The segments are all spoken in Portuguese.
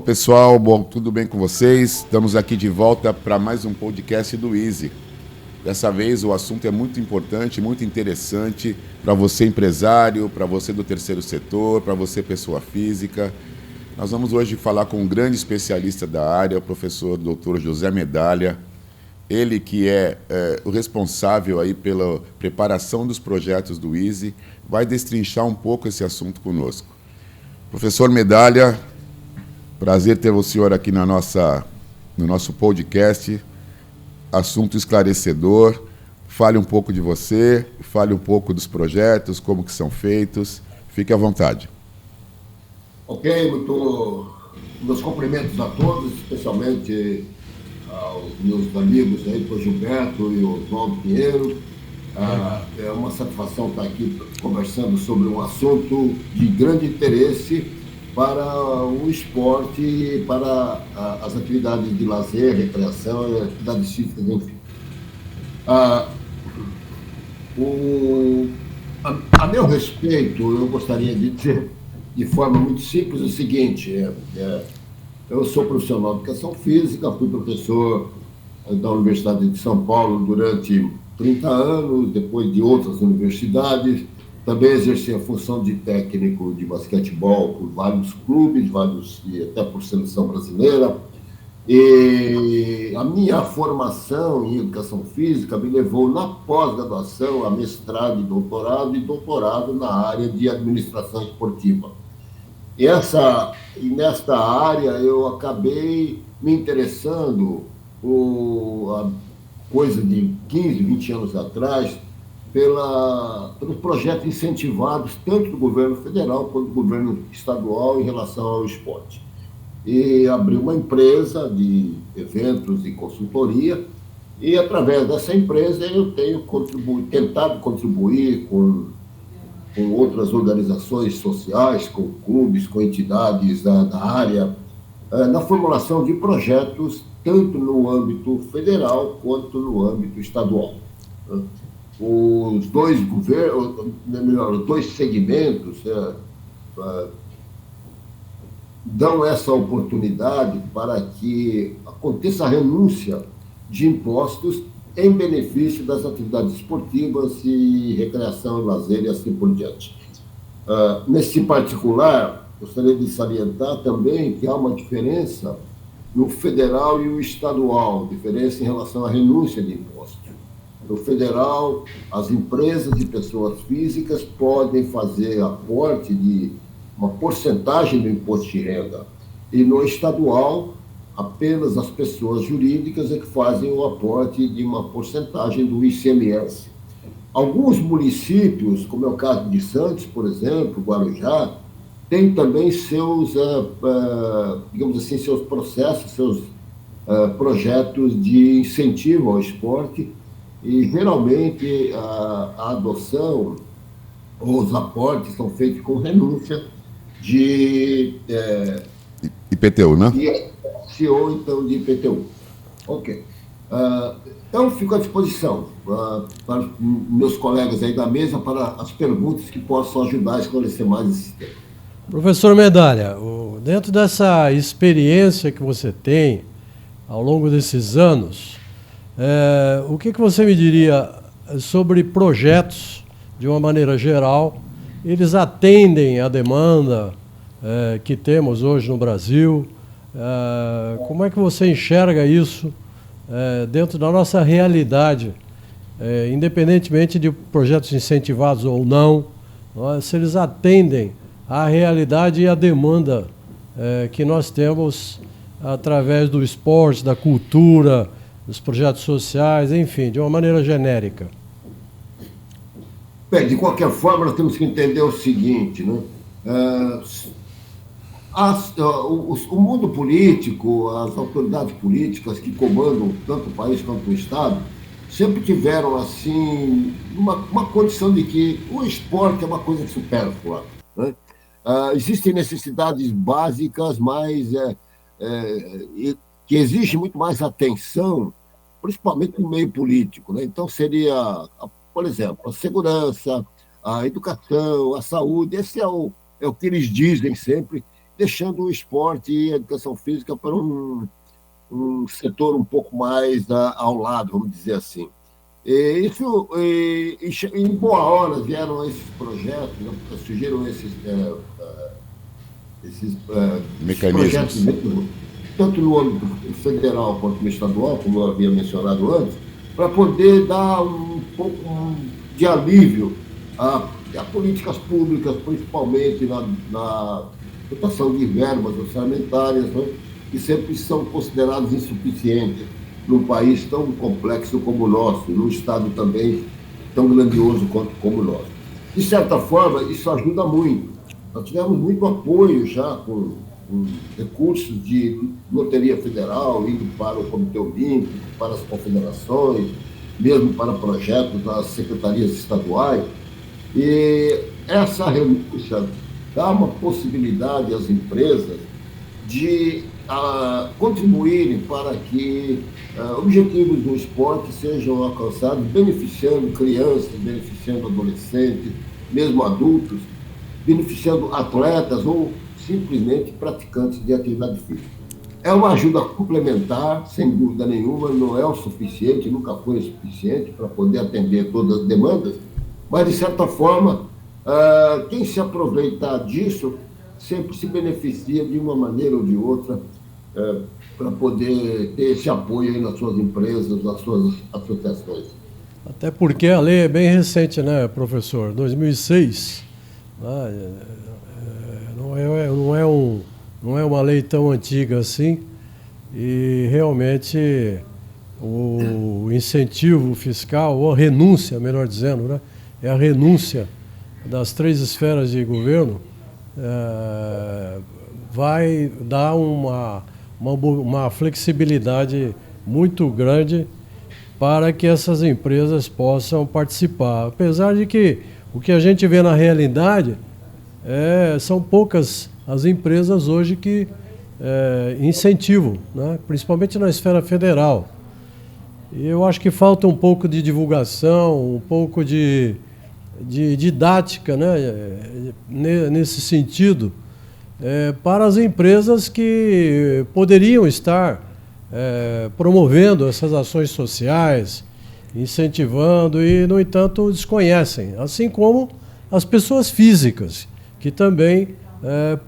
pessoal, bom, tudo bem com vocês? Estamos aqui de volta para mais um podcast do Easy. Dessa vez o assunto é muito importante, muito interessante para você empresário, para você do terceiro setor, para você pessoa física. Nós vamos hoje falar com um grande especialista da área, o professor Dr. José Medalha. Ele que é o responsável aí pela preparação dos projetos do Easy, vai destrinchar um pouco esse assunto conosco. Professor Medalha, prazer ter o senhor aqui no nosso podcast. Assunto esclarecedor. Fale um pouco de você, fale um pouco dos projetos, como que são feitos. Fique à vontade. Ok, meus cumprimentos a todos, especialmente aos meus amigos aí, o Gilberto e o Oswaldo Pinheiro. É uma satisfação estar aqui conversando sobre um assunto de grande interesse para o esporte e para as atividades de lazer, recreação e atividades físicas, enfim. A meu respeito, eu gostaria de dizer de forma muito simples o seguinte: eu sou profissional de educação física, fui professor da Universidade de São Paulo durante 30 anos, depois de outras universidades. Também exerci a função de técnico de basquetebol por vários clubes, e até por seleção brasileira. E a minha formação em educação física me levou na pós-graduação a mestrado e doutorado na área de administração esportiva. E nesta área eu acabei me interessando, coisa de 15, 20 anos atrás, pelos projetos incentivados tanto do governo federal quanto do governo estadual em relação ao esporte. E abri uma empresa de eventos e consultoria, e através dessa empresa eu tenho tentado contribuir com outras organizações sociais, com clubes, com entidades da área, na formulação de projetos tanto no âmbito federal quanto no âmbito estadual. Os dois segmentos dão essa oportunidade para que aconteça a renúncia de impostos em benefício das atividades esportivas e recreação e lazer e assim por diante. Nesse particular, gostaria de salientar também que há uma diferença no federal e o estadual, diferença em relação à renúncia de impostos. No federal, as empresas e pessoas físicas podem fazer aporte de uma porcentagem do imposto de renda. E no estadual, apenas as pessoas jurídicas é que fazem o aporte de uma porcentagem do ICMS. Alguns municípios, como é o caso de Santos, por exemplo, Guarujá, têm também seus, digamos assim, seus processos, seus projetos de incentivo ao esporte. E, geralmente, a adoção ou os aportes são feitos com renúncia de IPTU, né? Ou então de IPTU. Ok. Então, fico à disposição para meus colegas aí da mesa para as perguntas que possam ajudar a esclarecer mais esse tema. Professor Medalha, dentro dessa experiência que você tem ao longo desses anos, o que você me diria sobre projetos, de uma maneira geral? Eles atendem à demanda que temos hoje no Brasil? Como é que você enxerga isso dentro da nossa realidade, independentemente de projetos incentivados ou não, se eles atendem à realidade e à demanda que nós temos através do esporte, da cultura, dos projetos sociais, enfim, de uma maneira genérica? Bem, de qualquer forma, nós temos que entender o seguinte, né? O mundo político, as autoridades políticas que comandam tanto o país quanto o Estado, sempre tiveram, assim, uma condição de que o esporte é uma coisa supérflua, né? Existem necessidades básicas, mas que exigem muito mais atenção, principalmente no meio político, né? Então, seria, por exemplo, a segurança, a educação, a saúde. Esse é o que eles dizem sempre, deixando o esporte e a educação física para um setor um pouco mais ao lado, vamos dizer assim. Em boa hora vieram esses projetos, surgiram esses projetos, Mecanismos. tanto no âmbito federal quanto no estadual, como eu havia mencionado antes, para poder dar um pouco de alívio a políticas públicas, principalmente na dotação de verbas orçamentárias, né, que sempre são consideradas insuficientes num país tão complexo como o nosso, num estado também tão grandioso como o nosso. De certa forma, isso ajuda muito. Nós tivemos muito apoio já com recursos de loteria federal, indo para o Comitê Olímpico, para as confederações, mesmo para projetos das secretarias estaduais. E essa renúncia dá uma possibilidade às empresas de contribuírem para que objetivos do esporte sejam alcançados, beneficiando crianças, beneficiando adolescentes, mesmo adultos, beneficiando atletas ou simplesmente praticantes de atividade física. É uma ajuda complementar, sem dúvida nenhuma, não é o suficiente, nunca foi o suficiente para poder atender todas as demandas, mas, de certa forma, quem se aproveitar disso sempre se beneficia de uma maneira ou de outra para poder ter esse apoio aí nas suas empresas, nas suas associações. Até porque a lei é bem recente, né, professor? 2006. Não é uma lei tão antiga assim, e realmente o incentivo fiscal, ou a renúncia, melhor dizendo, né? É a renúncia das 3 esferas de governo, vai dar uma flexibilidade muito grande para que essas empresas possam participar. Apesar de que o que a gente vê na realidade são poucas as empresas hoje que incentivam, né? Principalmente na esfera federal. E eu acho que falta um pouco de divulgação, um pouco de didática, né? Nesse sentido, para as empresas que poderiam estar promovendo essas ações sociais, incentivando e, no entanto, desconhecem. Assim como as pessoas físicas, que também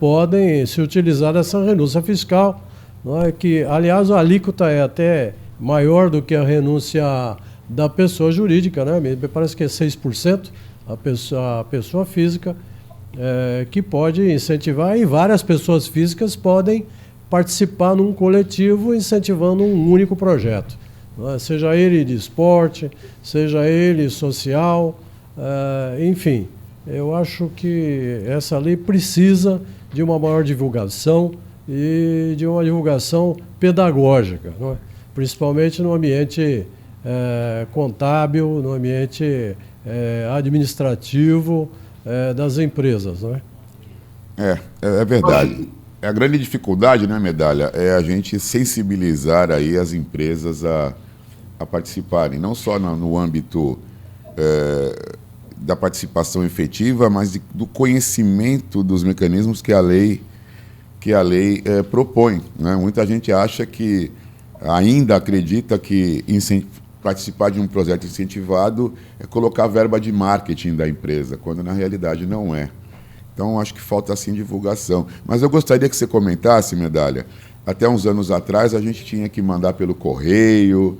podem se utilizar dessa renúncia fiscal, não é? Que, aliás, a alíquota é até maior do que a renúncia da pessoa jurídica, né? Me parece que é 6%, a pessoa física, que pode incentivar, e várias pessoas físicas podem participar num coletivo incentivando um único projeto, não é? Seja ele de esporte, seja ele social, enfim. Eu acho que essa lei precisa de uma maior divulgação e de uma divulgação pedagógica, não é? Principalmente no ambiente contábil, no ambiente administrativo das empresas, não é? É verdade. A grande dificuldade, né, Medalha, é a gente sensibilizar aí as empresas a participarem, não só no âmbito da participação efetiva, mas do conhecimento dos mecanismos que a lei propõe, né? Muita gente acha que, ainda acredita que participar de um projeto incentivado é colocar verba de marketing da empresa, quando na realidade não é. Então, acho que falta, sim, divulgação. Mas eu gostaria que você comentasse, Medalha, até uns anos atrás a gente tinha que mandar pelo correio,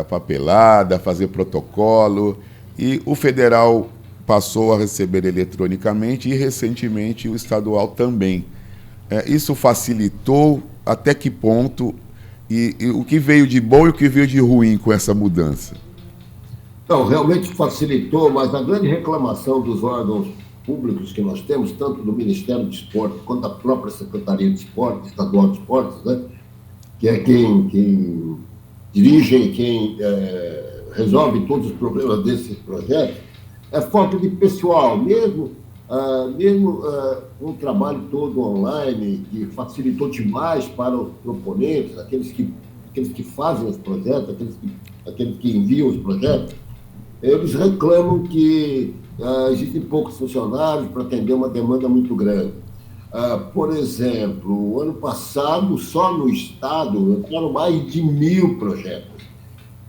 a papelada, fazer protocolo, e o federal passou a receber eletronicamente e, recentemente, o estadual também. Isso facilitou até que ponto, e o que veio de bom e o que veio de ruim com essa mudança? Não, realmente facilitou, mas a grande reclamação dos órgãos públicos que nós temos, tanto do Ministério do Esporte quanto da própria Secretaria de Esporte, Estadual de Esportes, né, que é quem dirige e quem resolve todos os problemas desses projetos, é falta de pessoal, mesmo o trabalho todo online, que facilitou demais para os proponentes, aqueles que fazem os projetos, aqueles que enviam os projetos, eles reclamam que existem poucos funcionários para atender uma demanda muito grande. Por exemplo, o ano passado, só no Estado, entraram mais de 1.000 projetos.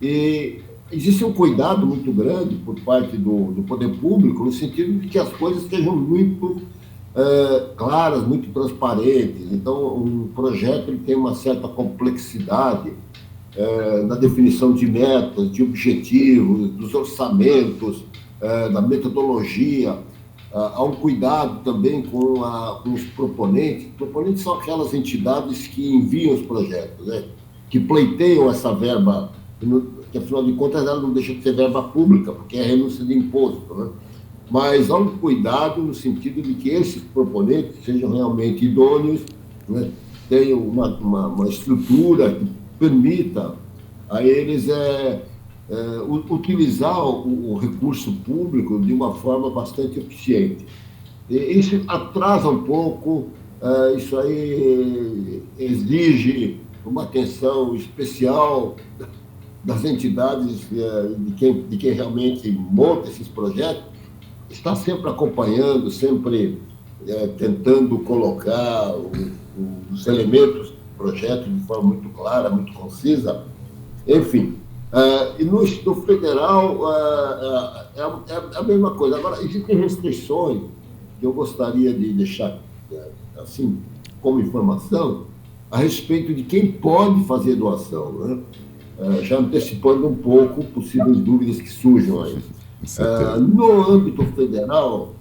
E existe um cuidado muito grande por parte do poder público, no sentido de que as coisas sejam muito claras, muito transparentes. Então, um projeto ele tem uma certa complexidade na definição de metas, de objetivos, dos orçamentos, da metodologia. Há um cuidado também com os proponentes. Proponentes são aquelas entidades que enviam os projetos, né? Que pleiteiam essa verba, que afinal de contas ela não deixa de ser verba pública, porque é renúncia de imposto, né? Mas há um cuidado no sentido de que esses proponentes sejam realmente idôneos, né? Tenham uma estrutura que permita a eles utilizar o recurso público de uma forma bastante eficiente. E isso atrasa um pouco, isso aí exige uma atenção especial das entidades, de quem realmente monta esses projetos, está sempre acompanhando, sempre tentando colocar os elementos do projeto de forma muito clara, muito concisa, enfim. E no federal é a mesma coisa. Agora, existem restrições que eu gostaria de deixar assim como informação a respeito de quem pode fazer doação, né? Já antecipando um pouco possíveis dúvidas que surjam aí. No âmbito federal,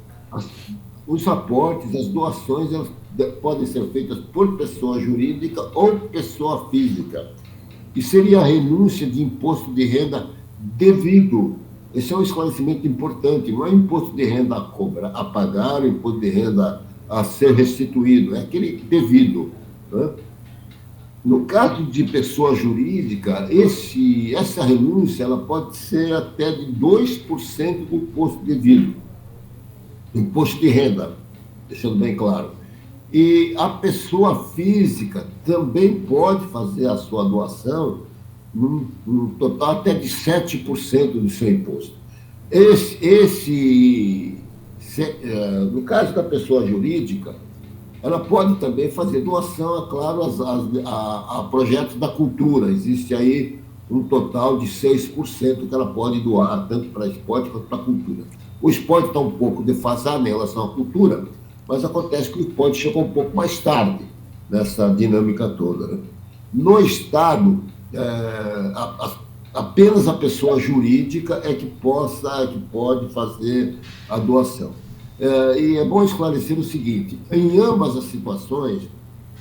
os aportes, as doações, elas podem ser feitas por pessoa jurídica ou pessoa física. E seria a renúncia de imposto de renda devido. Esse é um esclarecimento importante. Não é imposto de renda a pagar, imposto de renda a ser restituído. É aquele devido, né? No caso de pessoa jurídica, essa renúncia ela pode ser até de 2% do imposto devido, do imposto de renda, deixando bem claro. E a pessoa física também pode fazer a sua doação num total até de 7% do seu imposto. No caso da pessoa jurídica, ela pode também fazer doação, é claro, a projetos da cultura. Existe aí um total de 6% que ela pode doar, tanto para esporte quanto para cultura. O esporte está um pouco defasado em relação à cultura, mas acontece que o esporte chegou um pouco mais tarde nessa dinâmica toda, né? No Estado, apenas a pessoa jurídica é que pode fazer a doação. E é bom esclarecer o seguinte: em ambas as situações,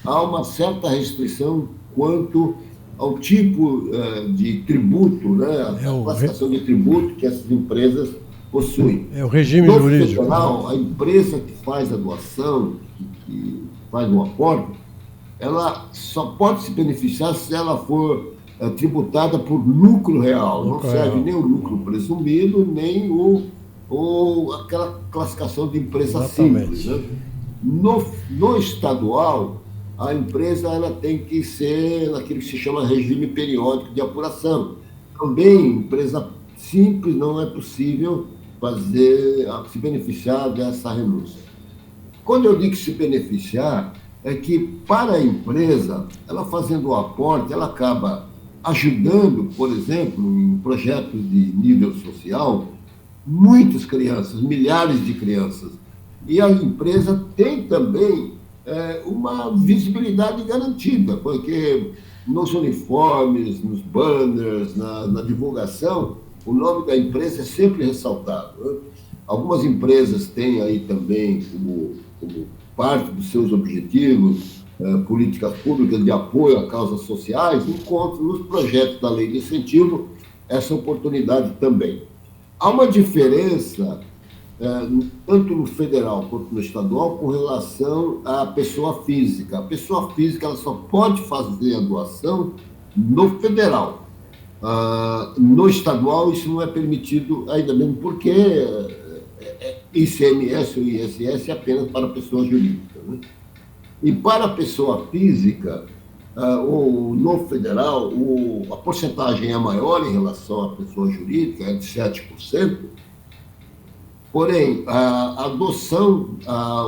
há uma certa restrição quanto ao tipo de tributo, né? A classificação de tributo que essas empresas possuem. É o regime no jurídico. Federal, a empresa que faz a doação, que faz o aporte, ela só pode se beneficiar se ela for tributada por lucro real. Não serve nem o lucro presumido, nem aquela classificação de empresa simples, né? No estadual, a empresa ela tem que ser naquilo que se chama regime periódico de apuração. Também, empresa simples, não é possível se beneficiar dessa renúncia. Quando eu digo se beneficiar, é que para a empresa, ela fazendo o aporte, ela acaba ajudando, por exemplo, em projetos de nível social, muitas crianças, milhares de crianças. E a empresa tem também uma visibilidade garantida, porque nos uniformes, nos banners, na divulgação, o nome da empresa é sempre ressaltado, né? Algumas empresas têm aí também, como parte dos seus objetivos, políticas públicas de apoio a causas sociais, encontram nos projetos da lei de incentivo essa oportunidade também. Há uma diferença, tanto no federal quanto no estadual, com relação à pessoa física. A pessoa física ela só pode fazer a doação no federal. No estadual, isso não é permitido, ainda mesmo porque ICMS ou ISS é apenas para a pessoa jurídica, né? E para a pessoa física, no federal, a porcentagem é maior em relação à pessoa jurídica, é de 7%, Porém, a adoção,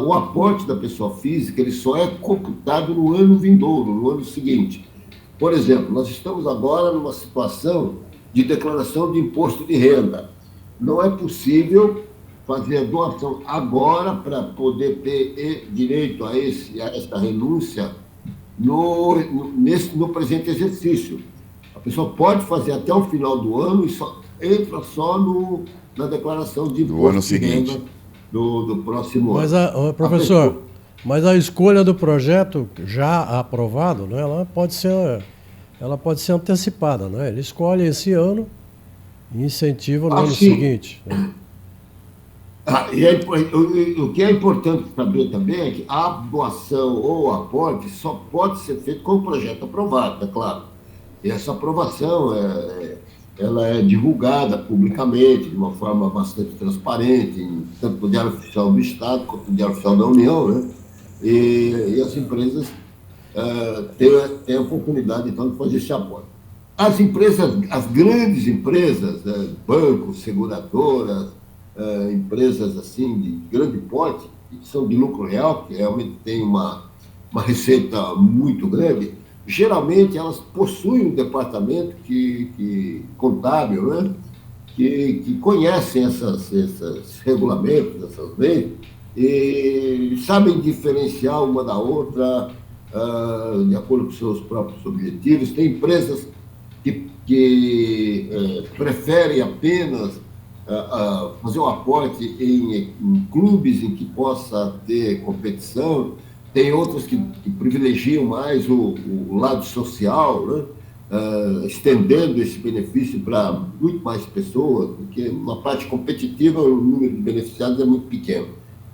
o aporte da pessoa física, ele só é computado no ano vindouro, no ano seguinte. Por exemplo, nós estamos agora numa situação de declaração de imposto de renda. Não é possível fazer a doação agora para poder ter direito a essa renúncia no presente exercício. A pessoa pode fazer até o final do ano e só entra só na declaração de imposto de renda do próximo ano. Professor, mas a escolha do projeto já aprovado, né, ela pode ser antecipada, né? Ele escolhe esse ano e incentiva no ano seguinte. Né? O que é importante saber também é que a doação ou o aporte só pode ser feito com o projeto aprovado, é claro. E essa aprovação ela é divulgada publicamente, de uma forma bastante transparente, tanto no Diário Oficial do Estado quanto no Diário Oficial da União, né? E as empresas têm a oportunidade, então, de fazer esse aporte. As grandes empresas, bancos, seguradoras, empresas assim de grande porte, que são de lucro real, que realmente tem uma receita muito grande, geralmente elas possuem um departamento contábil, né? que conhecem esses regulamentos, essas leis, e sabem diferenciar uma da outra de acordo com seus próprios objetivos. Tem empresas que preferem apenas fazer um aporte em clubes em que possa ter competição. Tem outras que privilegiam mais o lado social, né? Estendendo esse benefício para muito mais pessoas, porque na parte competitiva o número de beneficiados é muito pequeno.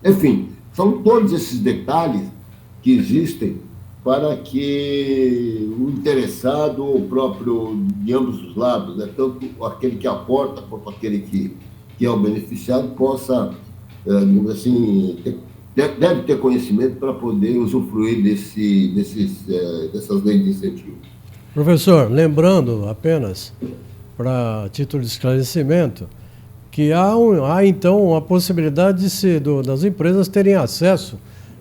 Enfim, são todos esses detalhes que existem para que o interessado, o próprio, de ambos os lados, né? Tanto aquele que aporta quanto aquele que é o beneficiado, possa, digamos assim, deve ter conhecimento para poder usufruir dessas leis de incentivo. Professor, lembrando apenas, para título de esclarecimento, que há então a possibilidade das empresas terem acesso,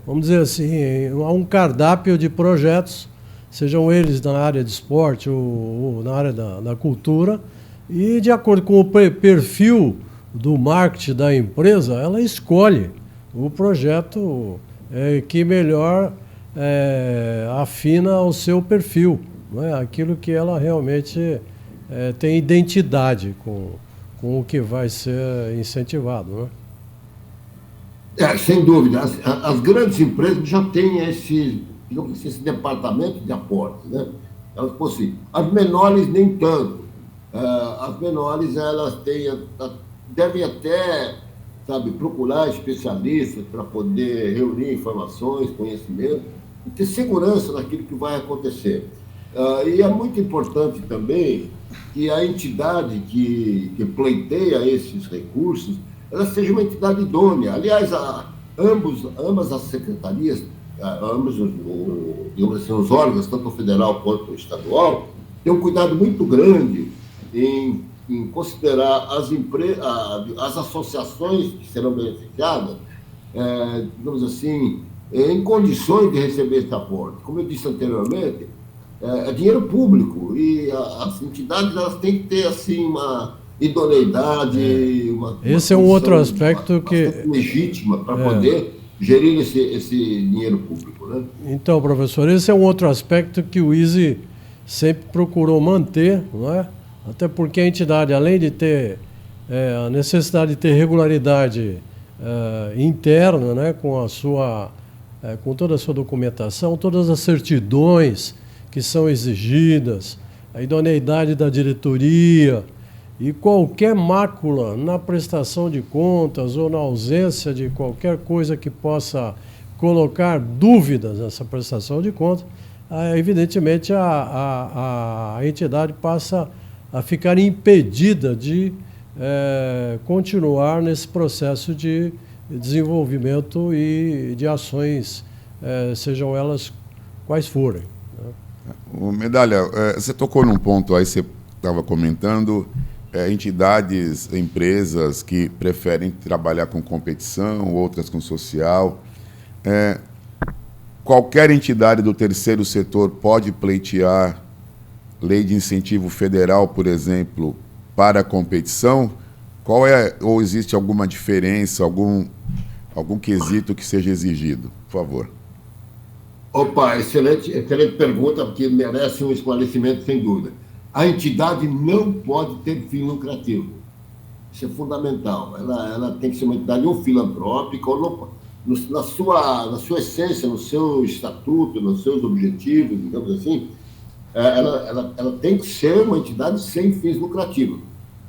vamos dizer assim, a um cardápio de projetos, sejam eles na área de esporte ou na área da cultura, e de acordo com o perfil do marketing da empresa, ela escolhe o projeto que melhor afina ao seu perfil, não é? Aquilo que ela realmente tem identidade com o que vai ser incentivado. Né? Sem dúvida. As grandes empresas já têm esse departamento de aporte, né? Elas possuem. As menores, nem tanto. As menores, elas devem até, procurar especialistas para poder reunir informações, conhecimento e ter segurança naquilo que vai acontecer. E é muito importante também que a entidade que pleiteia esses recursos, ela seja uma entidade idônea. Aliás, ambas as secretarias, digamos assim, os órgãos, tanto o federal quanto o estadual, têm um cuidado muito grande em considerar as associações que serão beneficiadas, digamos assim, em condições de receber esse aporte. Como eu disse anteriormente, é dinheiro público e as entidades elas têm que ter assim uma idoneidade, esse é um outro aspecto legítima para poder gerir esse dinheiro público, né? Então, professor, esse é um outro aspecto que o ISE sempre procurou manter, não é? Até porque a entidade, além de ter a necessidade de ter regularidade interna, né, com toda a sua documentação, todas as certidões que são exigidas, a idoneidade da diretoria e qualquer mácula na prestação de contas ou na ausência de qualquer coisa que possa colocar dúvidas nessa prestação de contas, evidentemente a entidade passa a ficar impedida de continuar nesse processo de desenvolvimento e de ações, sejam elas quais forem. Né? Medalha, você tocou num ponto aí, você estava comentando, entidades, empresas que preferem trabalhar com competição, outras com social. Qualquer entidade do terceiro setor pode pleitear lei de incentivo federal, por exemplo, para a competição? Ou existe alguma diferença, algum quesito que seja exigido? Por favor. Opa, excelente pergunta, porque merece um esclarecimento, sem dúvida. A entidade não pode ter fim lucrativo. Isso é fundamental. Ela tem que ser uma entidade ou filantrópica, ou não, na sua essência, no seu estatuto, nos seus objetivos, digamos assim, ela tem que ser uma entidade sem fins lucrativos.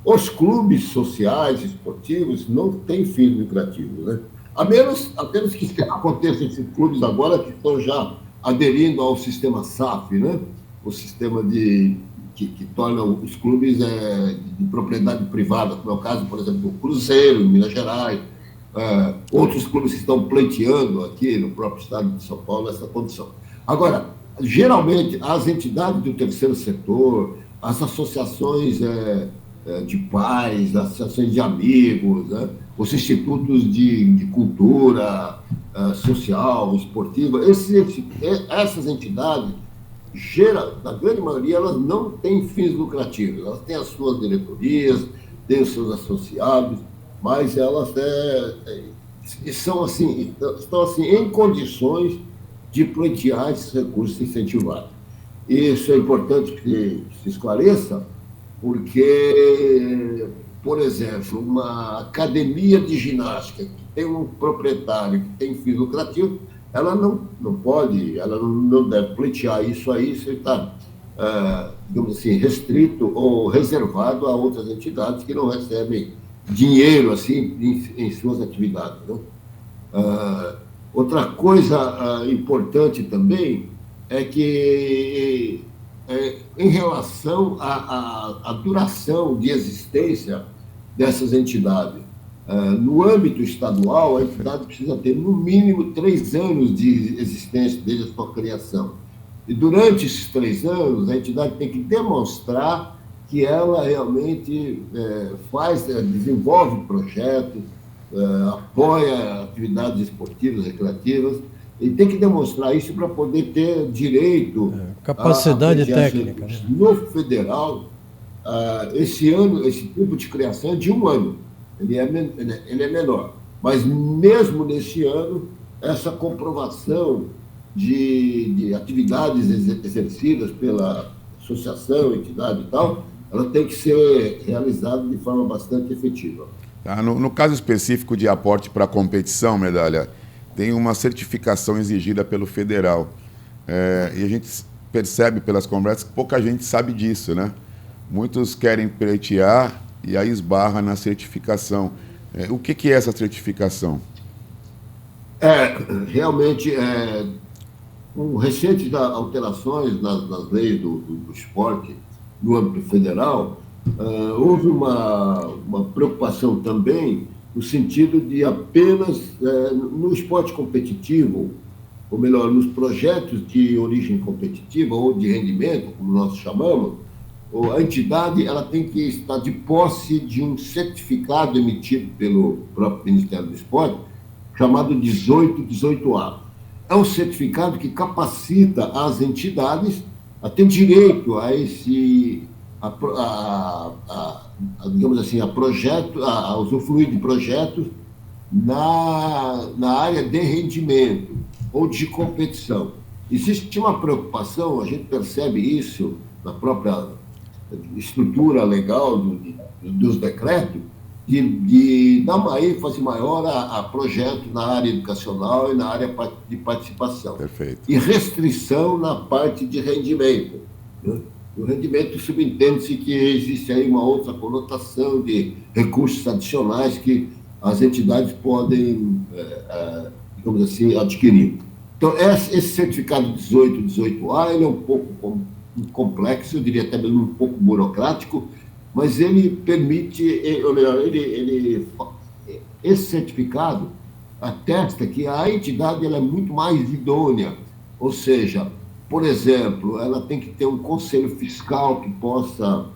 Os clubes sociais, esportivos, não têm fins lucrativos, né? A menos que aconteça esses clubes agora que estão já aderindo ao sistema SAF, né? O sistema que torna os clubes de propriedade privada, como é o caso, por exemplo, do Cruzeiro, em Minas Gerais. Outros clubes estão pleiteando aqui no próprio estado de São Paulo essa condição. Agora, geralmente, as entidades do terceiro setor, as associações de pais, as associações de amigos, né? Os institutos de cultura social, esportiva, essas entidades, na grande maioria, elas não têm fins lucrativos. Elas têm as suas diretorias, têm os seus associados, mas elas estão assim, em condições de pleitear esses recursos incentivados. Isso é importante que se esclareça, porque, por exemplo, uma academia de ginástica que tem um proprietário que tem fins lucrativos, ela não pode, ela não deve pleitear isso aí, isso está, digamos assim, restrito ou reservado a outras entidades que não recebem dinheiro assim em suas atividades, né? Outra coisa importante também é que, em relação à duração de existência dessas entidades, no âmbito estadual, a entidade precisa ter, no mínimo, 3 anos de existência desde a sua criação. E, durante esses 3 anos, a entidade tem que demonstrar que ela realmente desenvolve projetos, apoia atividades esportivas, recreativas, e tem que demonstrar isso para poder ter direito capacidade técnica. No federal, esse ano, esse tipo de criação é de 1 ano. Ele é menor. Mas, mesmo nesse ano, essa comprovação de atividades exercidas pela associação, entidade e tal, ela tem que ser realizada de forma bastante efetiva. No caso específico de aporte para a competição, Medalha, tem uma certificação exigida pelo federal. E a gente percebe pelas conversas que pouca gente sabe disso, né? Muitos querem pleitear e aí esbarra na certificação. O que é essa certificação? Realmente, com recentes alterações nas leis do esporte no âmbito federal, houve uma preocupação também no sentido de apenas, no esporte competitivo, ou melhor, nos projetos de origem competitiva ou de rendimento, como nós chamamos, a entidade ela tem que estar de posse de um certificado emitido pelo próprio Ministério do Esporte, chamado 18A. É um certificado que capacita as entidades a ter direito a digamos assim, a usufruir de projetos na área de rendimento ou de competição. Existe uma preocupação, a gente percebe isso na própria estrutura legal dos decretos, de dar uma ênfase maior a projetos na área educacional e na área de participação. Perfeito. E restrição na parte de rendimento, né? O rendimento subentende-se que existe aí uma outra conotação de recursos adicionais que as entidades podem, digamos assim, adquirir. Então, esse certificado 18A, ele é um pouco complexo, eu diria até mesmo um pouco burocrático, mas ele permite, esse certificado atesta que a entidade ela é muito mais idônea, ou seja, por exemplo, ela tem que ter um conselho fiscal que possa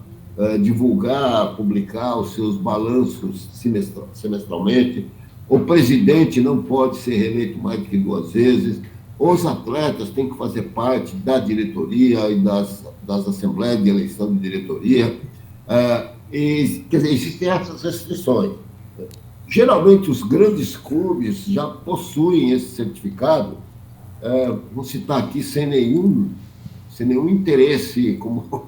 divulgar, publicar os seus balanços semestralmente. O presidente não pode ser reeleito mais do que 2 vezes. Os atletas têm que fazer parte da diretoria e das assembleias de eleição de diretoria. Quer dizer, existem essas restrições. Geralmente, os grandes clubes já possuem esse certificado, vou citar aqui sem nenhum interesse como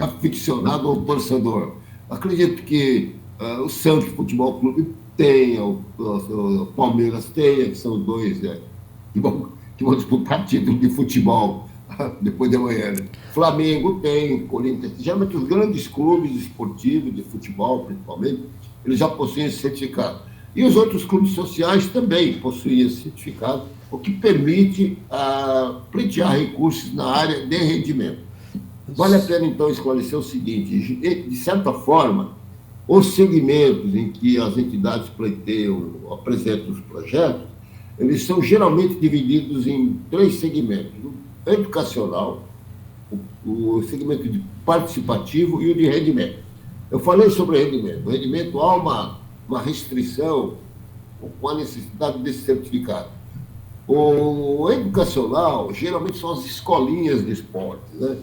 aficionado ou torcedor. Acredito que o Santos Futebol Clube tenha, o Palmeiras tenha, que são 2 que vão disputar título de futebol depois de amanhã. Né? Flamengo tem, Corinthians. Geralmente os grandes clubes esportivos, de futebol principalmente, eles já possuem esse certificado. E os outros clubes sociais também possuem esse certificado, o que permite pleitear recursos na área de rendimento. Vale a pena, então, esclarecer o seguinte: de certa forma, os segmentos em que as entidades pleiteiam, apresentam os projetos, eles são geralmente divididos em 3 segmentos: o educacional, o segmento de participativo e o de rendimento. Eu falei sobre rendimento. O rendimento, há uma restrição com a necessidade desse certificado. O educacional, geralmente, são as escolinhas de esporte, né?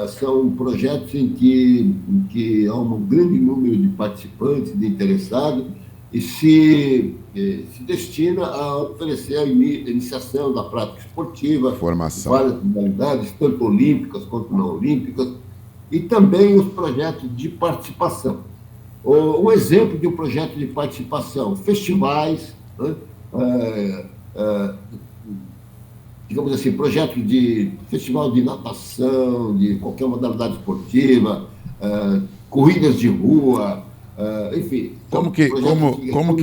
São projetos em que há um grande número de participantes, de interessados, e se destina a oferecer a iniciação da prática esportiva, formação, várias modalidades, tanto olímpicas quanto não olímpicas, e também os projetos de participação. Um exemplo de um projeto de participação: festivais, né? Digamos assim, projetos de festival de natação, de qualquer modalidade esportiva, corridas de rua, enfim. Como que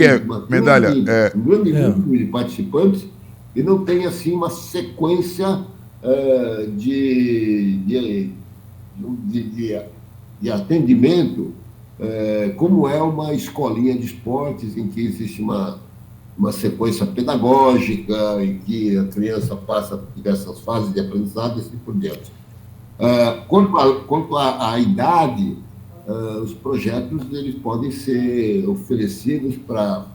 é, Medalha? Um grande número de participantes e não tem, assim, uma sequência de atendimento, como é uma escolinha de esportes, em que existe uma sequência pedagógica, em que a criança passa por diversas fases de aprendizado e assim por diante. Quanto à idade, os projetos eles podem ser oferecidos para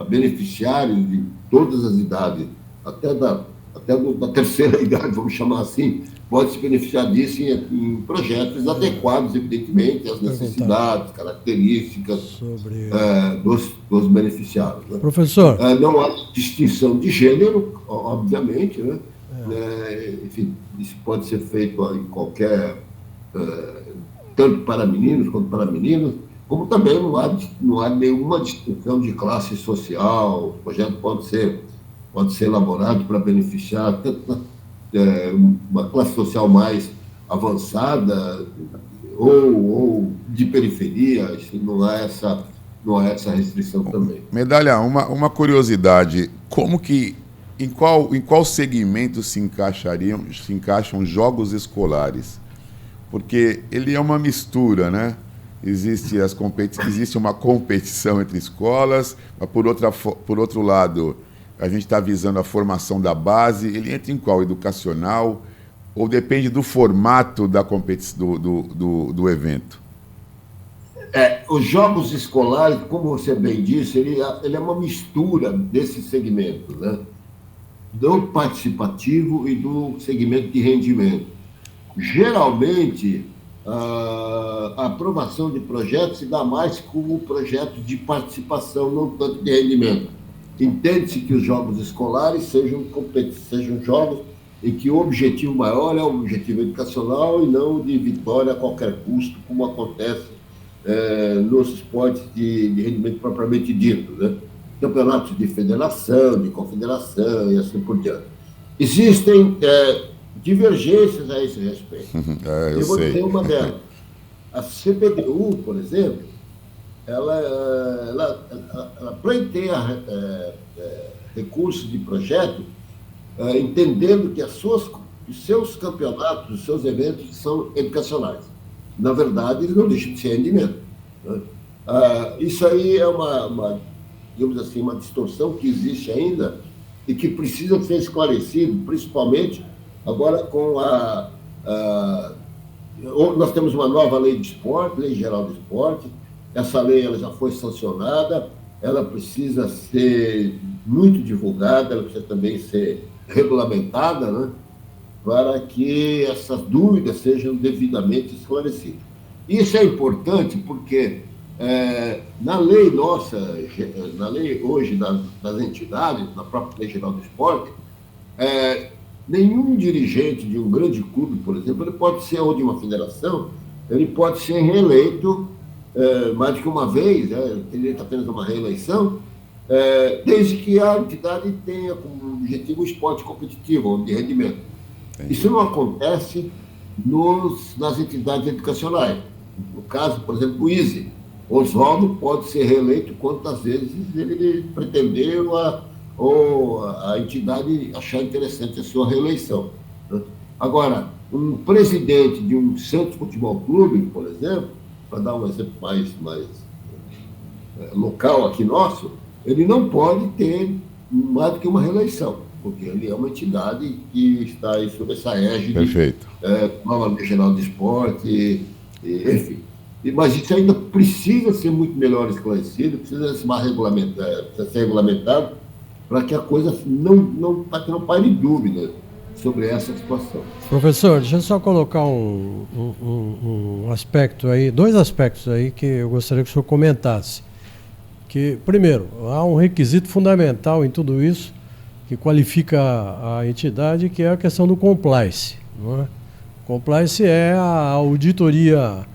beneficiários de todas as idades, até da terceira idade, vamos chamar assim, pode se beneficiar disso em projetos adequados, evidentemente, às necessidades, características dos beneficiários. Né? Professor? Não há distinção de gênero, obviamente, né? Enfim, isso pode ser feito em qualquer... tanto para meninos quanto para meninas, como também não há nenhuma distinção de classe social. O projeto pode ser elaborado para beneficiar tanto uma classe social mais avançada ou de periferia. Não há essa restrição também. Medalha, uma curiosidade: em qual segmento se encaixam jogos escolares? Porque ele é uma mistura, né? Existe uma competição entre escolas, mas por outro lado, a gente está visando a formação da base. Ele entra em qual? Educacional? Ou depende do formato da competição, do evento? Os jogos escolares, como você bem disse, ele é uma mistura desses segmentos, né? Do participativo e do segmento de rendimento. Geralmente, a aprovação de projetos se dá mais como projeto de participação, não tanto de rendimento. Entende-se que os jogos escolares sejam jogos em que o objetivo maior é o objetivo educacional e não de vitória a qualquer custo, como acontece nos esportes de rendimento propriamente dito, né? Campeonatos de federação, de confederação e assim por diante. Existem divergências a esse respeito. Eu vou sei. dizer uma delas. A CBDU, por exemplo, ela pleiteia recursos de projeto, entendendo que os seus campeonatos, os seus eventos são educacionais. Na verdade, eles não deixam de ser rendimento, né? Isso aí é digamos assim, uma distorção que existe ainda e que precisa ser esclarecido, principalmente agora com Nós temos uma nova lei de esporte, Lei Geral do Esporte. Essa lei ela já foi sancionada, ela precisa ser muito divulgada, ela precisa também ser regulamentada, né, para que essas dúvidas sejam devidamente esclarecidas. Isso é importante porque na lei nossa, na lei hoje das entidades, na própria Lei Geral do Esporte, nenhum dirigente de um grande clube, por exemplo, ele pode ser, ou de uma federação, ele pode ser reeleito mais do que uma vez, tem direito apenas a uma reeleição, desde que a entidade tenha como objetivo o esporte competitivo, ou de rendimento. Entendi. Isso não acontece nas entidades educacionais. No caso, por exemplo, do ISE, Oswaldo pode ser reeleito quantas vezes ele pretender ou a entidade achar interessante a sua reeleição. Agora, um presidente de um Santos Futebol Clube, por exemplo, para dar um exemplo mais local aqui nosso, ele não pode ter mais do que uma reeleição, porque ele é uma entidade que está aí sob essa égide. Perfeito. Nova Lei Geral do Esporte, enfim. Mas isso ainda precisa ser muito melhor esclarecido, precisa ser regulamentado, para que a coisa não paire dúvida sobre essa situação. Professor, deixa eu só colocar um aspecto aí, dois aspectos aí que eu gostaria que o senhor comentasse. Que, primeiro, há um requisito fundamental em tudo isso que qualifica a entidade, que é a questão do compliance. Não é? Compliance é a auditoria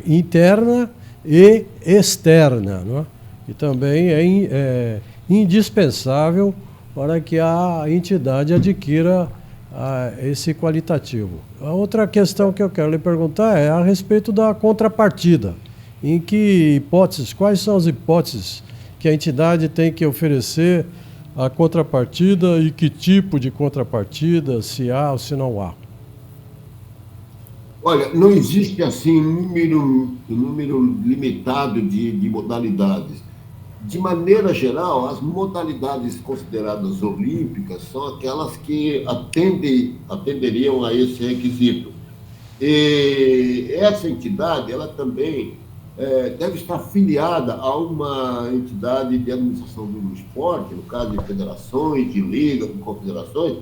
interna e externa, não é? E também é indispensável para que a entidade adquira esse qualitativo. A outra questão que eu quero lhe perguntar é a respeito da contrapartida. Em que hipóteses, quais são as hipóteses que a entidade tem que oferecer a contrapartida e que tipo de contrapartida, se há ou se não há? Olha, não existe assim número limitado de modalidades. De maneira geral, as modalidades consideradas olímpicas são aquelas que atenderiam a esse requisito. E essa entidade, ela também deve estar afiliada a uma entidade de administração do esporte, no caso de federações, de ligas, de confederações,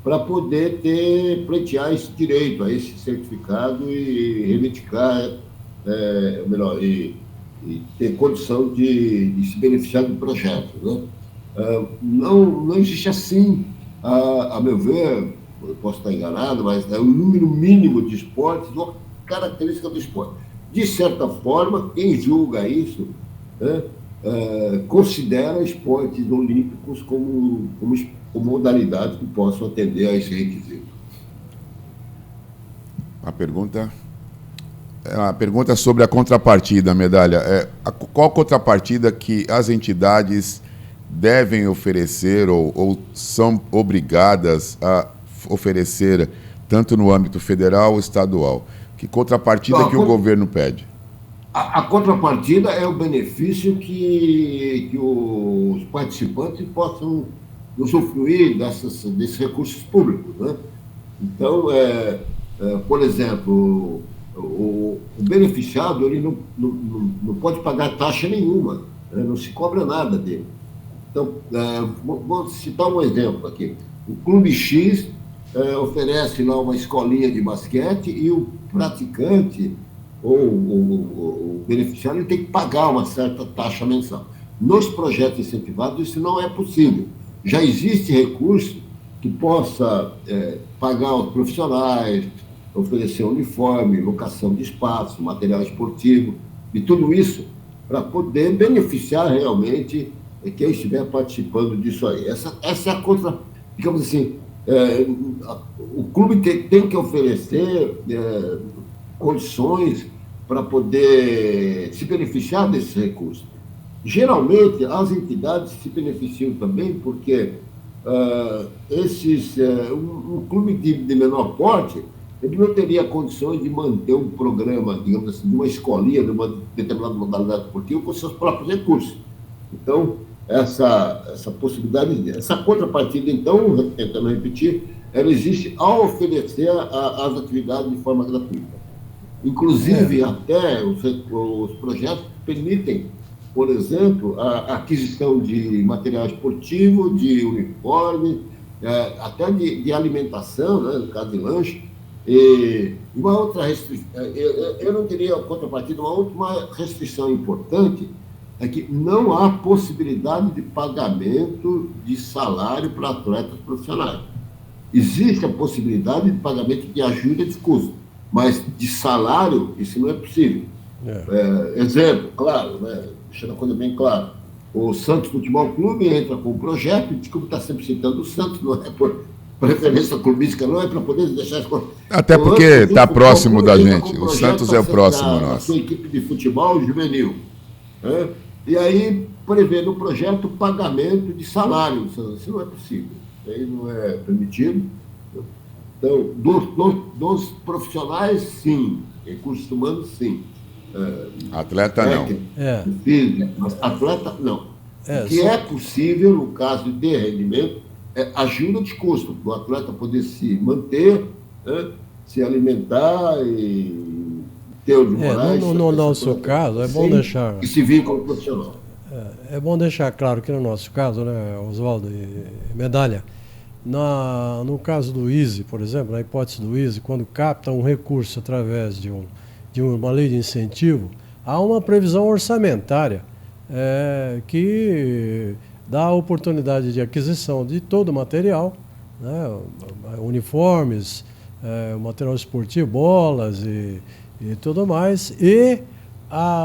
para poder pleitear esse direito, a esse certificado e reivindicar, e ter condição de se beneficiar do projeto. Né? Não existe assim, a meu ver, eu posso estar enganado, mas é o número mínimo de esportes ou característica do esporte. De certa forma, quem julga isso, né, considera esportes olímpicos como modalidades que possam atender a esse requisito. A pergunta sobre a contrapartida, Medalha. Qual contrapartida que as entidades devem oferecer ou são obrigadas a oferecer, tanto no âmbito federal ou estadual? Que contrapartida que o governo pede? A contrapartida é o benefício que os participantes possam usufruir desses recursos públicos. Né? Então, por exemplo, o beneficiado ele não pode pagar taxa nenhuma, né? Não se cobra nada dele. Então, vou citar um exemplo aqui. O Clube X oferece lá uma escolinha de basquete e o praticante ou o beneficiário ele tem que pagar uma certa taxa mensal. Nos projetos incentivados isso não é possível. Já existe recurso que possa pagar os profissionais, oferecer uniforme, locação de espaço, material esportivo, e tudo isso para poder beneficiar realmente quem estiver participando disso aí. Essa é a contra, digamos assim, o clube tem que oferecer condições para poder se beneficiar desses recursos. Geralmente, as entidades se beneficiam também porque um clube de menor porte, ele não teria condições de manter um programa, digamos assim, de uma escolinha, de uma determinada modalidade esportiva com seus próprios recursos. Então, essa possibilidade, essa contrapartida, então, tentando repetir, ela existe ao oferecer as atividades de forma gratuita. Inclusive, até os projetos permitem, por exemplo, a aquisição de material esportivo, de uniforme, até de alimentação, né, no caso de lanche. E uma outra restrição, eu não diria contrapartida, uma última restrição importante é que não há possibilidade de pagamento de salário para atletas profissionais. Existe a possibilidade de pagamento de ajuda de custo, mas de salário, isso não é possível. Exemplo, claro, né, deixando a coisa bem clara, o Santos Futebol Clube entra com um projeto, desculpa estar sempre citando o Santos, não é por preferência clubística, não é para poder deixar as coisas. Até porque está próximo da gente, o Santos é o próximo nosso. A sua equipe de futebol juvenil. Né? E aí prevê no projeto pagamento de salário, isso não é possível, isso aí não é permitido. Então, dos profissionais, sim, recursos humanos, sim. Atleta, não. Físico, mas atleta, não. O que é possível, no caso de rendimento, é ajuda de custo, para o atleta poder se manter, né, se alimentar e ter o de morais. No nosso caso, é bom deixar... E se vir como profissional. É bom deixar claro que no nosso caso, né, Oswaldo e Medalha, no caso do ISE, por exemplo, na hipótese do ISE, quando capta um recurso através de uma lei de incentivo, há uma previsão orçamentária que dá a oportunidade de aquisição de todo o material, né, uniformes, material esportivo, bolas e tudo mais, e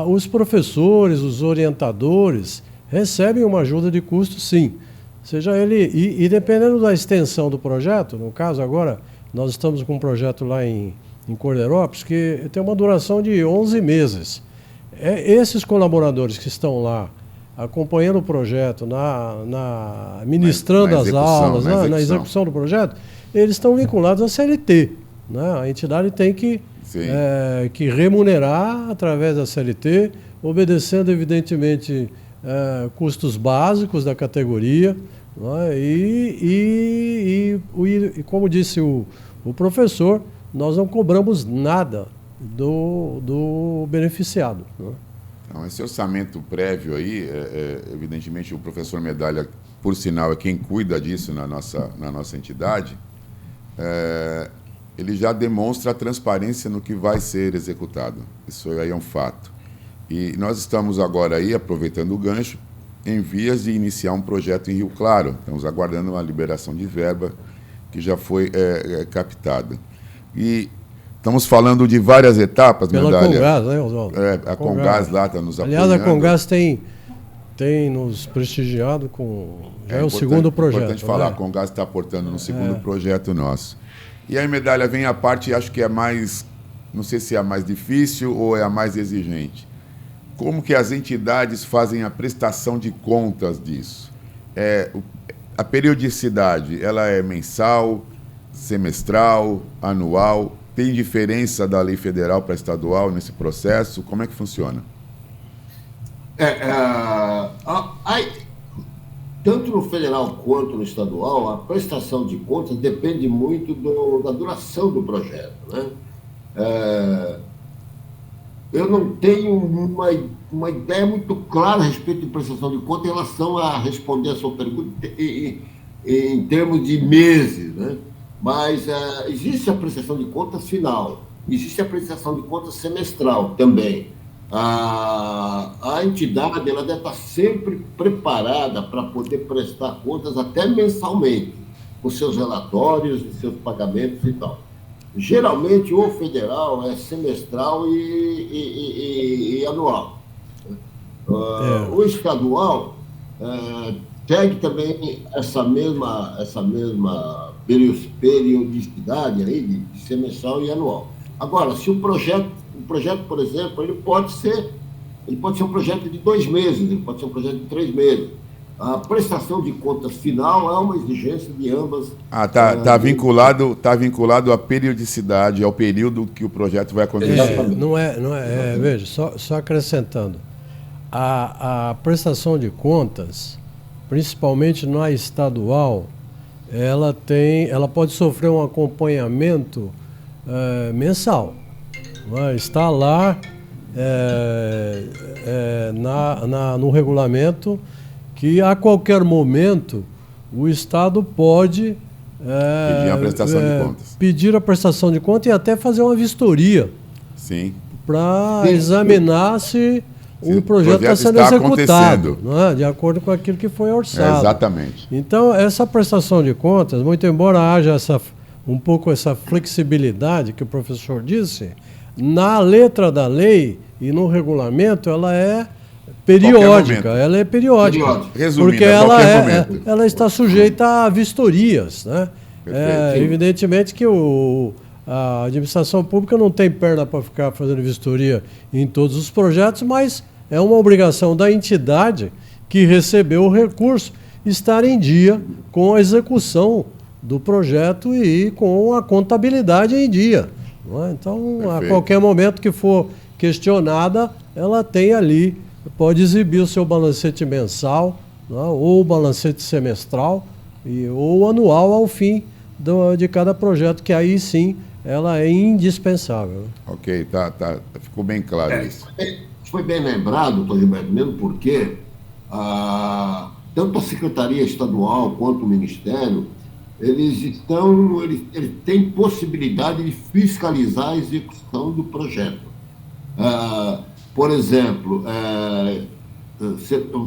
os professores, os orientadores recebem uma ajuda de custo, sim. Seja ele, e dependendo da extensão do projeto, no caso agora, nós estamos com um projeto lá em Cordeirópolis que tem uma duração de 11 meses. Esses colaboradores que estão lá acompanhando o projeto, ministrando as aulas, na execução do projeto, eles estão vinculados à CLT. Né? A entidade tem que remunerar através da CLT, obedecendo, evidentemente, custos básicos da categoria, né? E como disse o professor, nós não cobramos nada do beneficiado. Né? Então, esse orçamento prévio aí, evidentemente o professor Medalha, por sinal, é quem cuida disso na nossa entidade, ele já demonstra a transparência no que vai ser executado. Isso aí é um fato. E nós estamos agora aí, aproveitando o gancho, em vias de iniciar um projeto em Rio Claro. Estamos aguardando uma liberação de verba que já foi captada. E estamos falando de várias etapas, Medalha. Pela Congás, né, Oswaldo? A Congás lá está nos apoiando. Aliás, a Congás tem nos prestigiado com... Já é o segundo projeto. É importante falar, a Congás está aportando no segundo projeto nosso. E aí, Medalha, vem a parte, acho que é mais... Não sei se é a mais difícil ou é a mais exigente. Como que as entidades fazem a prestação de contas disso? A periodicidade, ela é mensal, semestral, anual? Tem diferença da lei federal para estadual nesse processo? Como é que funciona? Tanto no federal quanto no estadual, a prestação de contas depende muito da duração do projeto, né? Eu não tenho uma ideia muito clara a respeito de prestação de contas em relação a responder a sua pergunta em termos de meses, né? Mas existe a prestação de contas final, existe a prestação de contas semestral também. A entidade ela deve estar sempre preparada para poder prestar contas até mensalmente, com seus relatórios, seus pagamentos e tal. Geralmente, o federal é semestral e anual. O estadual segue também essa mesma periodicidade aí de semestral e anual. Agora, se o projeto, por exemplo, ele pode ser um projeto de 2 meses, ele pode ser um projeto de 3 meses. A prestação de contas final é uma exigência de ambas. Está vinculado à periodicidade, ao período que o projeto vai acontecer. Veja, só acrescentando. A prestação de contas, principalmente na estadual, ela pode sofrer um acompanhamento mensal. Está lá no regulamento que a qualquer momento o Estado pode pedir a prestação de contas. Pedir a prestação de contas e até fazer uma vistoria. Sim. Para examinar se o projeto está sendo executado, de acordo com aquilo que foi orçado. Exatamente. Então, essa prestação de contas, muito embora haja um pouco essa flexibilidade que o professor disse, na letra da lei e no regulamento, ela é periódica. Ela é periódica. Resumindo, porque ela está sujeita a vistorias, né? Evidentemente que a administração pública não tem perna para ficar fazendo vistoria em todos os projetos, mas é uma obrigação da entidade que recebeu o recurso estar em dia com a execução do projeto e com a contabilidade em dia. Não é? Então, a qualquer momento que for questionada, ela tem ali, pode exibir o seu balancete mensal, não é? Ou o balancete semestral ou anual ao fim de cada projeto, que aí sim ela é indispensável. Ok, ficou bem claro isso. Foi bem lembrado, doutor Gilberto, mesmo porque tanto a Secretaria Estadual quanto o Ministério, eles têm possibilidade de fiscalizar a execução do projeto. Por exemplo,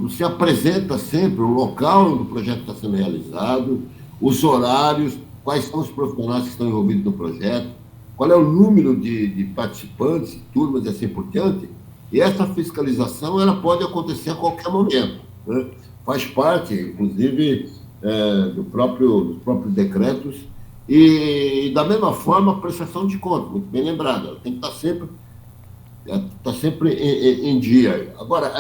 se apresenta sempre o local onde o projeto está sendo realizado, os horários, quais são os profissionais que estão envolvidos no projeto, qual é o número de participantes, turmas e assim por diante. E essa fiscalização ela pode acontecer a qualquer momento, né? Faz parte, inclusive, dos próprios decretos. E, da mesma forma, a prestação de contas, muito bem lembrada, ela tem que estar sempre em dia. Agora,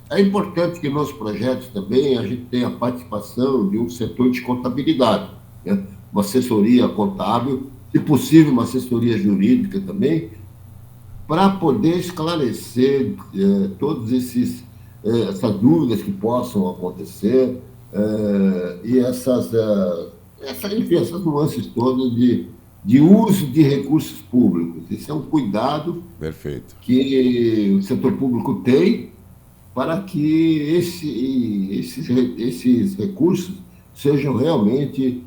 é importante que nos projetos também a gente tenha a participação de um setor de contabilidade, né? Uma assessoria contábil, se possível, uma assessoria jurídica também, para poder esclarecer todas essas dúvidas que possam acontecer e essas nuances todas de uso de recursos públicos. Isso é um cuidado que o setor público tem para que esses recursos sejam realmente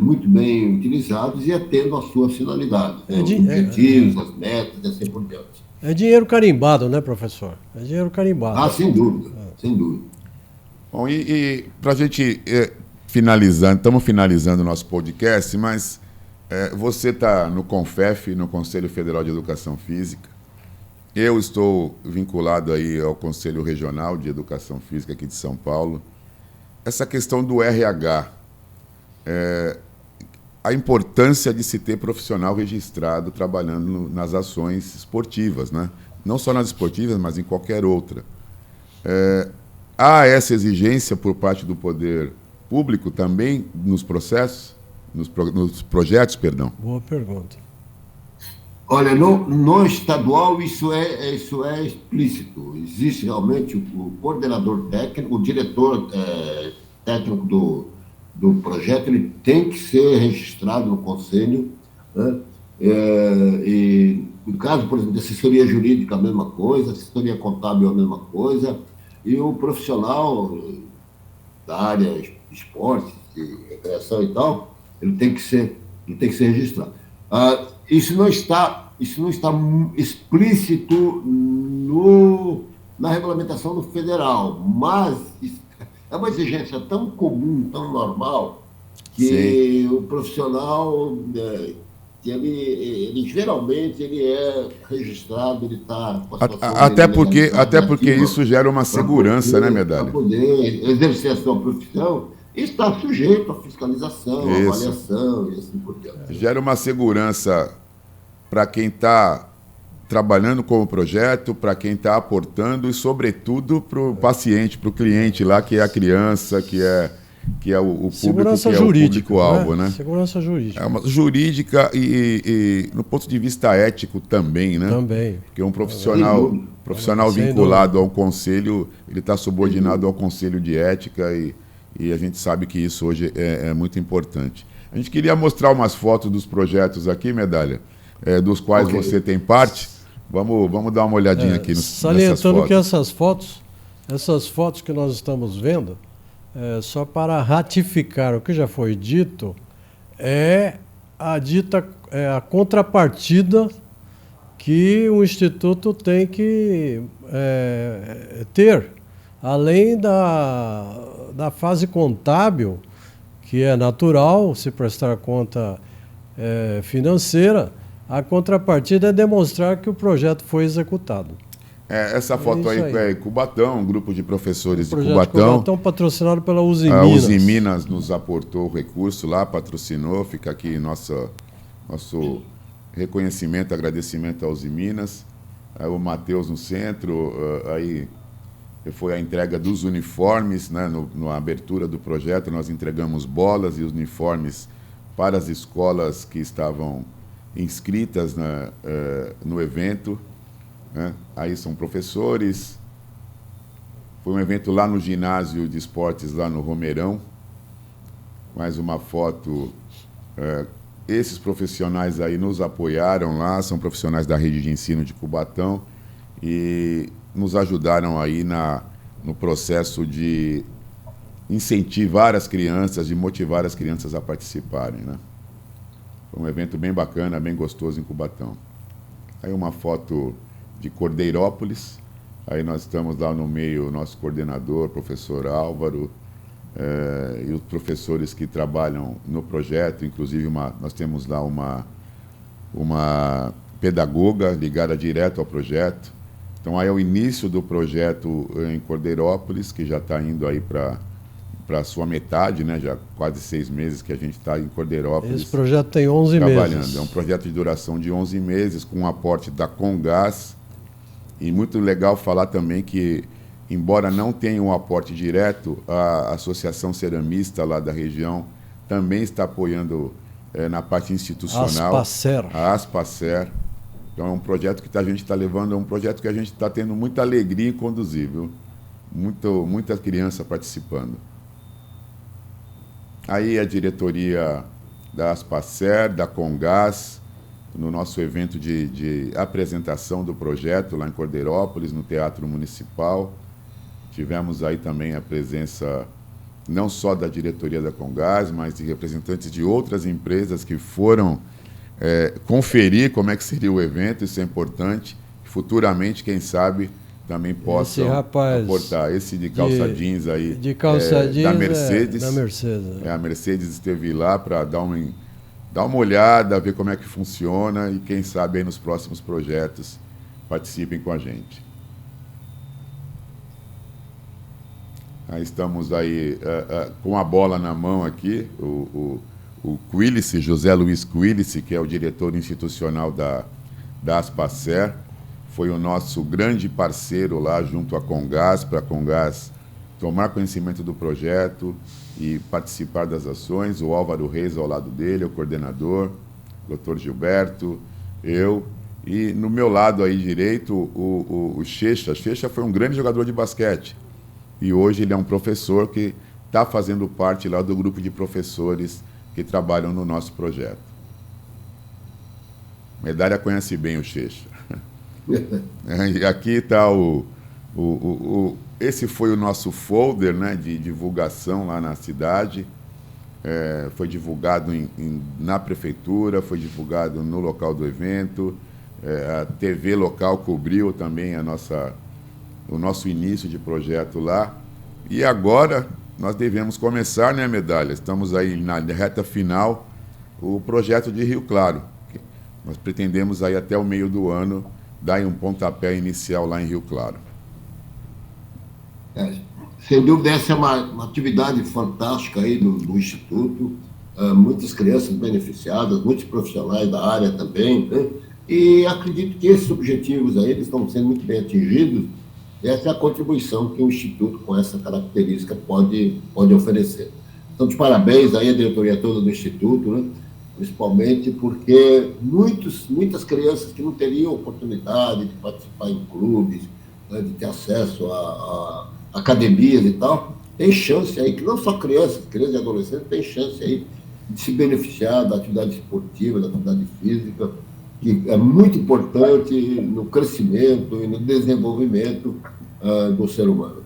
muito bem utilizados e atendendo às suas finalidades, os objetivos, as metas e assim por diante. É dinheiro carimbado, né, professor? É dinheiro carimbado. Sem dúvida, sem dúvida. Bom, e para a gente estamos finalizando o nosso podcast, mas você está no CONFEF, no Conselho Federal de Educação Física. Eu estou vinculado aí ao Conselho Regional de Educação Física aqui de São Paulo. Essa questão do RH, a importância de se ter profissional registrado trabalhando nas ações esportivas, né? Não só nas esportivas, mas em qualquer outra. Há essa exigência por parte do poder público também nos processos, nos projetos, perdão? Boa pergunta. Olha, no estadual isso é explícito. Existe realmente o coordenador técnico, o diretor técnico do projeto, ele tem que ser registrado no conselho, né? E no caso, por exemplo, de assessoria jurídica, a mesma coisa, assessoria contábil, a mesma coisa, e o profissional da área de esporte, de recreação e tal, ele tem que ser registrado. Isso não está explícito na regulamentação do federal, mas é uma exigência tão comum, tão normal, que Sim. O profissional, ele geralmente é registrado, ele está... Até porque isso gera uma segurança, né, Medalha? Para poder exercer a sua profissão, está sujeito à fiscalização, à avaliação e assim por diante. Gera uma segurança para quem está trabalhando com o projeto, para quem está aportando e, sobretudo, para o paciente, para o cliente lá, que é a criança, que é o público, que é o público-alvo, né? Segurança jurídica. Jurídica e no ponto de vista ético também, né? Também. Porque um profissional vinculado ao conselho, ele está subordinado ao conselho de ética e e a gente sabe que isso hoje é muito importante. A gente queria mostrar umas fotos dos projetos aqui, Medalha, dos quais você tem parte. Vamos dar uma olhadinha aqui salientando que essas fotos que nós estamos vendo, só para ratificar o que já foi dito, é a contrapartida que o Instituto tem que ter, além da fase contábil, que é natural, se prestar conta financeira, a contrapartida é demonstrar que o projeto foi executado. Essa foto aí é Cubatão, um grupo de professores de Cubatão, patrocinado pela Uzi Minas. A Uzi Minas nos aportou o recurso lá, patrocinou, fica aqui nosso reconhecimento, agradecimento à Uzi Minas. O Matheus no centro, aí foi a entrega dos uniformes, né, na abertura do projeto, nós entregamos bolas e os uniformes para as escolas que estavam inscritas no evento. Né? Aí são professores. Foi um evento lá no ginásio de esportes, lá no Romeirão. Mais uma foto. Esses profissionais aí nos apoiaram lá, são profissionais da rede de ensino de Cubatão e nos ajudaram aí no processo de incentivar as crianças, de motivar as crianças a participarem, né? Foi um evento bem bacana, bem gostoso em Cubatão. Aí uma foto de Cordeirópolis, aí nós estamos lá no meio, o nosso coordenador, professor Álvaro, e os professores que trabalham no projeto, inclusive nós temos lá uma pedagoga ligada direto ao projeto. Então aí é o início do projeto em Cordeirópolis, que já está indo aí para a sua metade, né? Já quase 6 meses que a gente está em Cordeirópolis. Esse projeto tem 11 meses. É um projeto de duração de 11 meses, com um aporte da Congás. E muito legal falar também que, embora não tenha um aporte direto, a Associação Ceramista lá da região também está apoiando na parte institucional. A Aspacer. Então é um projeto que a gente está levando, é um projeto que a gente está tendo muita alegria em conduzir, viu? Muita criança participando. Aí a diretoria da Aspacer, da Congás, no nosso evento de apresentação do projeto lá em Cordeirópolis, no Teatro Municipal. Tivemos aí também a presença não só da diretoria da Congás, mas de representantes de outras empresas que foram conferir como é que seria o evento. Isso é importante. Futuramente, quem sabe, também possam aportar. Esse de calça jeans aí, da Mercedes. A Mercedes esteve lá para dar uma olhada, ver como é que funciona e quem sabe aí nos próximos projetos participem com a gente. Aí estamos aí com a bola na mão aqui, o Quilice, José Luiz Quilice, que é o diretor institucional da Aspacer, foi o nosso grande parceiro lá junto à Congás, para a Congás tomar conhecimento do projeto e participar das ações. O Álvaro Reis ao lado dele, o coordenador, o Dr. Gilberto, eu. E no meu lado aí direito, o Checha. Checha foi um grande jogador de basquete. E hoje ele é um professor que está fazendo parte lá do grupo de professores que trabalham no nosso projeto. Medalha conhece bem o Checha. E aqui está esse foi o nosso folder, né, de divulgação lá na cidade. Foi divulgado na prefeitura, foi divulgado no local do evento. A TV local cobriu também o nosso início de projeto lá. E agora nós devemos começar, né, Medalha? Estamos aí na reta final, o projeto de Rio Claro. Nós pretendemos aí até o meio do ano dar um pontapé inicial lá em Rio Claro. Sem dúvida, essa é uma atividade fantástica aí do Instituto. Muitas crianças beneficiadas, muitos profissionais da área também, né? E acredito que esses objetivos aí eles estão sendo muito bem atingidos. Essa é a contribuição que o Instituto, com essa característica, pode oferecer. Então, de parabéns aí à diretoria toda do Instituto, né? Principalmente porque muitas crianças que não teriam oportunidade de participar em clubes, né, de ter acesso a academias e tal, tem chance aí, que não só crianças e adolescentes têm chance aí de se beneficiar da atividade esportiva, da atividade física, que é muito importante no crescimento e no desenvolvimento do ser humano.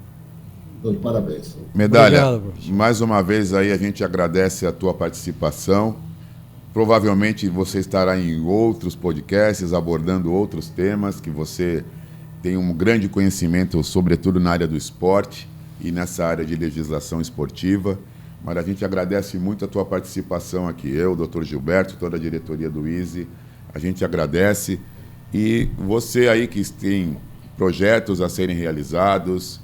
Então, parabéns. Medalha, Obrigado, mais uma vez aí a gente agradece a tua participação. Provavelmente você estará em outros podcasts abordando outros temas que você tem um grande conhecimento, sobretudo na área do esporte e nessa área de legislação esportiva. Mas a gente agradece muito a tua participação aqui. Eu, o Dr. Gilberto, toda a diretoria do ISE, a gente agradece. E você aí que tem projetos a serem realizados,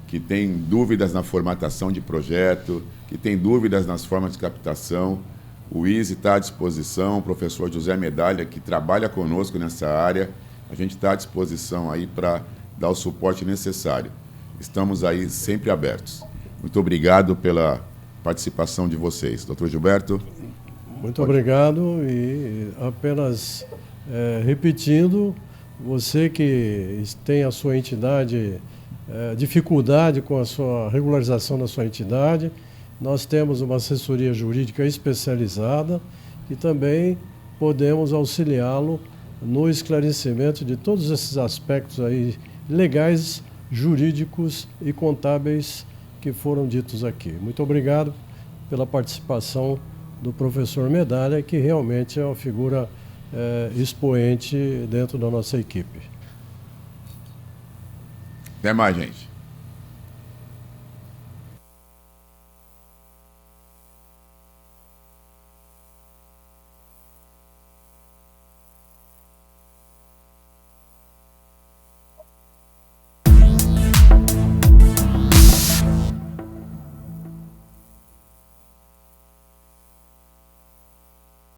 que tem dúvidas na formatação de projeto, que tem dúvidas nas formas de captação, o ISE está à disposição, o professor José Medalha, que trabalha conosco nessa área, a gente está à disposição aí para dar o suporte necessário. Estamos aí sempre abertos. Muito obrigado pela participação de vocês. Doutor Gilberto? Muito obrigado e apenas repetindo, você que tem a sua entidade, dificuldade com a sua regularização da sua entidade, nós temos uma assessoria jurídica especializada e também podemos auxiliá-lo no esclarecimento de todos esses aspectos aí legais, jurídicos e contábeis que foram ditos aqui. Muito obrigado pela participação do professor Medalha, que realmente é uma figura expoente dentro da nossa equipe. Até mais, gente.